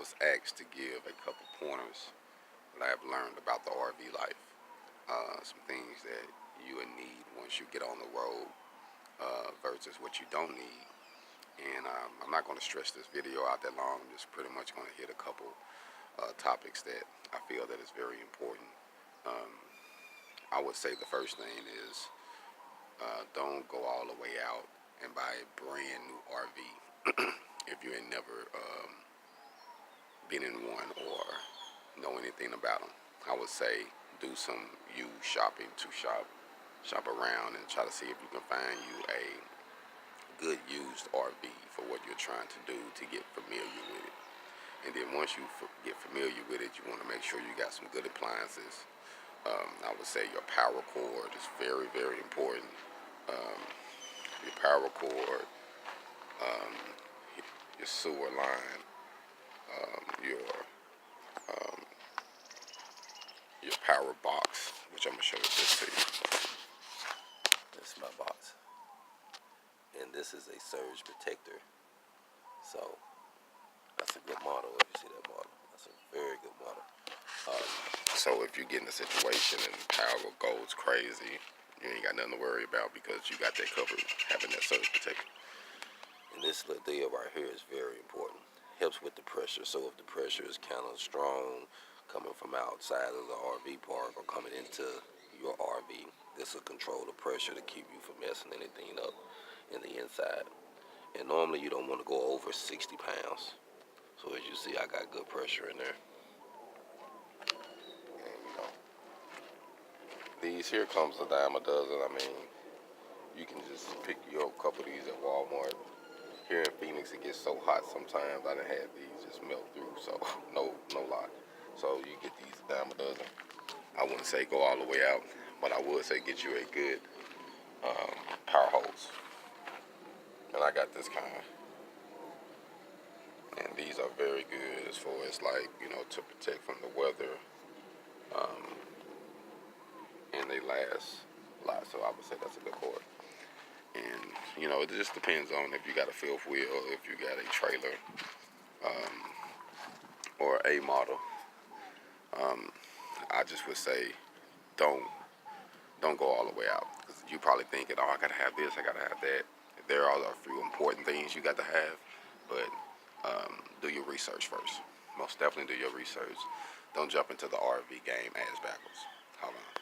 was asked to give a couple pointers that I've learned about the RV life. Some things that you would need once you get on the road versus what you don't need. And I'm not going to stretch this video out that long. I'm just pretty much going to hit a couple topics that I feel that is very important. Um, I would say the first thing is don't go all the way out and buy a brand new RV if you ain't never been in one or know anything about them. I would say do some used shopping to shop around and try to see if you can find you a good used RV for what you're trying to do to get familiar with it. And then once you get familiar with it, you want to make sure you got some good appliances. I would say your power cord is very, very important. Um, your power cord, um, your sewer line, um, your power box, which I'm gonna show this to you. This is my box, and this is a surge protector. So that's a good model. If you see that model, that's a very good model. So if you get in a situation and power goes crazy, you ain't got nothing to worry about because you got that covered, having that surge protector. And this little deal right here is very important. Helps with the pressure. So if the pressure is kind of strong coming from outside of the RV park or coming into your RV, this will control the pressure to keep you from messing anything up in the inside. And normally you don't want to go over 60 pounds. So as you see, I got good pressure in there. And you know, these here comes a dime a dozen. I mean, you can just pick you up a couple of these at Walmart. Here in Phoenix, it gets so hot sometimes. I done had these just melt through, so no lie. So you get these a dime a dozen. I wouldn't say go all the way out, but I would say get you a good power hose. And I got this kind. And these are very good as far as like, you know, to protect from the weather. And they last a lot, so I would say that's a good cord. And, you know, it just depends on if you got a fifth wheel, if you got a trailer, or a model. I just would say don't go all the way out. Because you probably thinking, oh, I got to have this, I got to have that. There are a few important things you got to have, but do your research first. Most definitely do your research. Don't jump into the RV game ass backwards. Hold on.